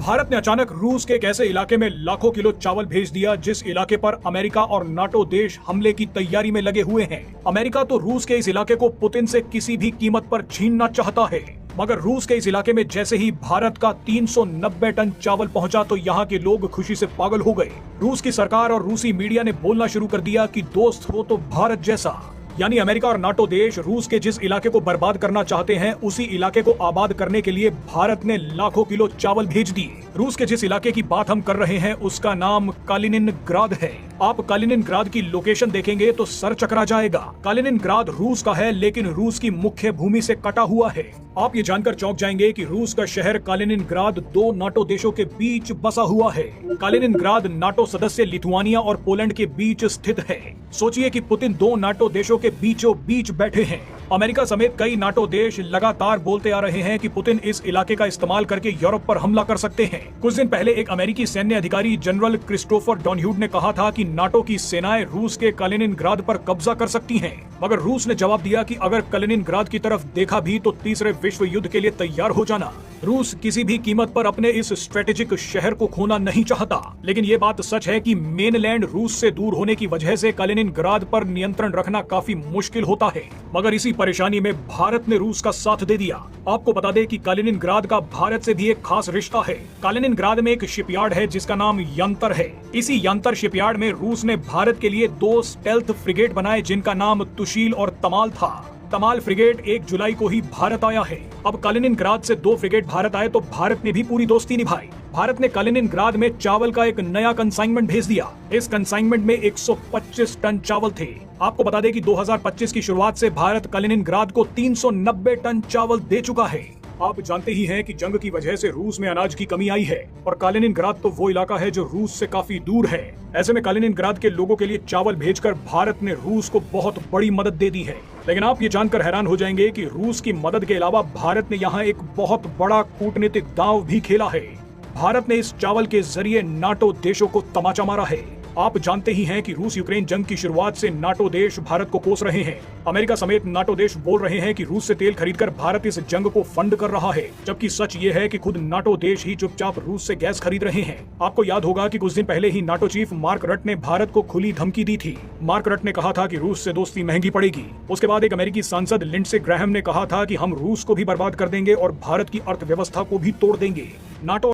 भारत ने अचानक रूस के एक ऐसे इलाके में लाखों किलो चावल भेज दिया जिस इलाके पर अमेरिका और नाटो देश हमले की तैयारी में लगे हुए हैं। अमेरिका तो रूस के इस इलाके को पुतिन से किसी भी कीमत पर छीनना चाहता है, मगर रूस के इस इलाके में जैसे ही भारत का 390 टन चावल पहुंचा तो यहाँ के लोग खुशी से पागल हो गए। रूस की सरकार और रूसी मीडिया ने बोलना शुरू कर दिया कि दोस्त हो तो भारत जैसा, यानी अमेरिका और नाटो देश रूस के जिस इलाके को बर्बाद करना चाहते हैं उसी इलाके को आबाद करने के लिए भारत ने लाखों किलो चावल भेज दिए। रूस के जिस इलाके की बात हम कर रहे हैं उसका नाम कालिनिनग्राद है। आप कालिनिनग्राद की लोकेशन देखेंगे तो सर चकरा जाएगा। कालिनिनग्राद रूस का है लेकिन रूस की मुख्य भूमि से कटा हुआ है। आप ये जानकर चौंक जाएंगे कि रूस का शहर कालिनिनग्राद दो नाटो देशों के बीच बसा हुआ है। कालिनिनग्राद नाटो सदस्य लिथुआनिया और पोलैंड के बीच स्थित है। सोचिए कि पुतिन दो नाटो देशों के बीचों बीच बैठे हैं। अमेरिका समेत कई नाटो देश लगातार बोलते आ रहे हैं कि पुतिन इस इलाके का इस्तेमाल करके यूरोप पर हमला कर सकते हैं। कुछ दिन पहले एक अमेरिकी सैन्य अधिकारी जनरल क्रिस्टोफर डॉनह्यूड ने कहा था कि नाटो की सेनाएं रूस के कालिनिनग्राद पर कब्जा कर सकती हैं, मगर रूस ने जवाब दिया कि अगर कालिनिनग्राद की तरफ देखा भी तो तीसरे विश्व युद्ध के लिए तैयार हो जाना। रूस किसी भी कीमत पर अपने इस स्ट्रेटेजिक शहर को खोना नहीं चाहता, लेकिन ये बात सच है कि मेनलैंड रूस से दूर होने की वजह से कालिनिनग्राद पर नियंत्रण रखना काफी मुश्किल होता है। मगर इसी परेशानी में भारत ने रूस का साथ दे दिया। आपको बता दें कि कालिनिनग्राद का भारत से भी एक खास रिश्ता है। कालिनिनग्राद में एक शिपयार्ड है जिसका नाम यंतर है। इसी यंतर शिपयार्ड में रूस ने भारत के लिए दो स्टेल्थ फ्रिगेट बनाए जिनका नाम तुशील और तमाल था। तमाल फ्रिगेट 1 जुलाई को ही भारत आया है। अब कालिनिनग्राद से 2 फ्रिगेट भारत आए तो भारत ने भी पूरी दोस्ती निभाई। भारत ने कालिनिनग्राद में चावल का एक नया कंसाइनमेंट भेज दिया। इस कंसाइनमेंट में 125 टन चावल थे। आपको बता दें कि 2025 की शुरुआत से भारत कालिनिनग्राद को 390 टन चावल दे चुका है। आप जानते ही हैं कि जंग की वजह से रूस में अनाज की कमी आई है और कालिनिनग्राद तो वो इलाका है जो रूस से काफी दूर है। ऐसे में कालिनिनग्राद के लोगों के लिए चावल भेजकर भारत ने रूस को बहुत बड़ी मदद दे दी है। लेकिन आप ये जानकर हैरान हो जाएंगे कि रूस की मदद के अलावा भारत ने यहाँ एक बहुत बड़ा कूटनीतिक दांव भी खेला है। भारत ने इस चावल के जरिए नाटो देशों को तमाचा मारा है। आप जानते ही हैं कि रूस यूक्रेन जंग की शुरुआत से नाटो देश भारत को कोस रहे हैं। अमेरिका समेत नाटो देश बोल रहे हैं कि रूस से तेल खरीदकर भारत इस जंग को फंड कर रहा है, जबकि सच ये है कि खुद नाटो देश ही चुपचाप रूस से गैस खरीद रहे हैं। आपको याद होगा कि कुछ दिन पहले ही नाटो चीफ मार्क रट ने भारत को खुली धमकी दी थी। मार्क रट ने कहा था कि रूस से दोस्ती महंगी पड़ेगी। उसके बाद एक अमेरिकी सांसद लिंडसे ग्राहम ने कहा था कि हम रूस को भी बर्बाद कर देंगे और भारत की अर्थव्यवस्था को भी तोड़ देंगे। नाटो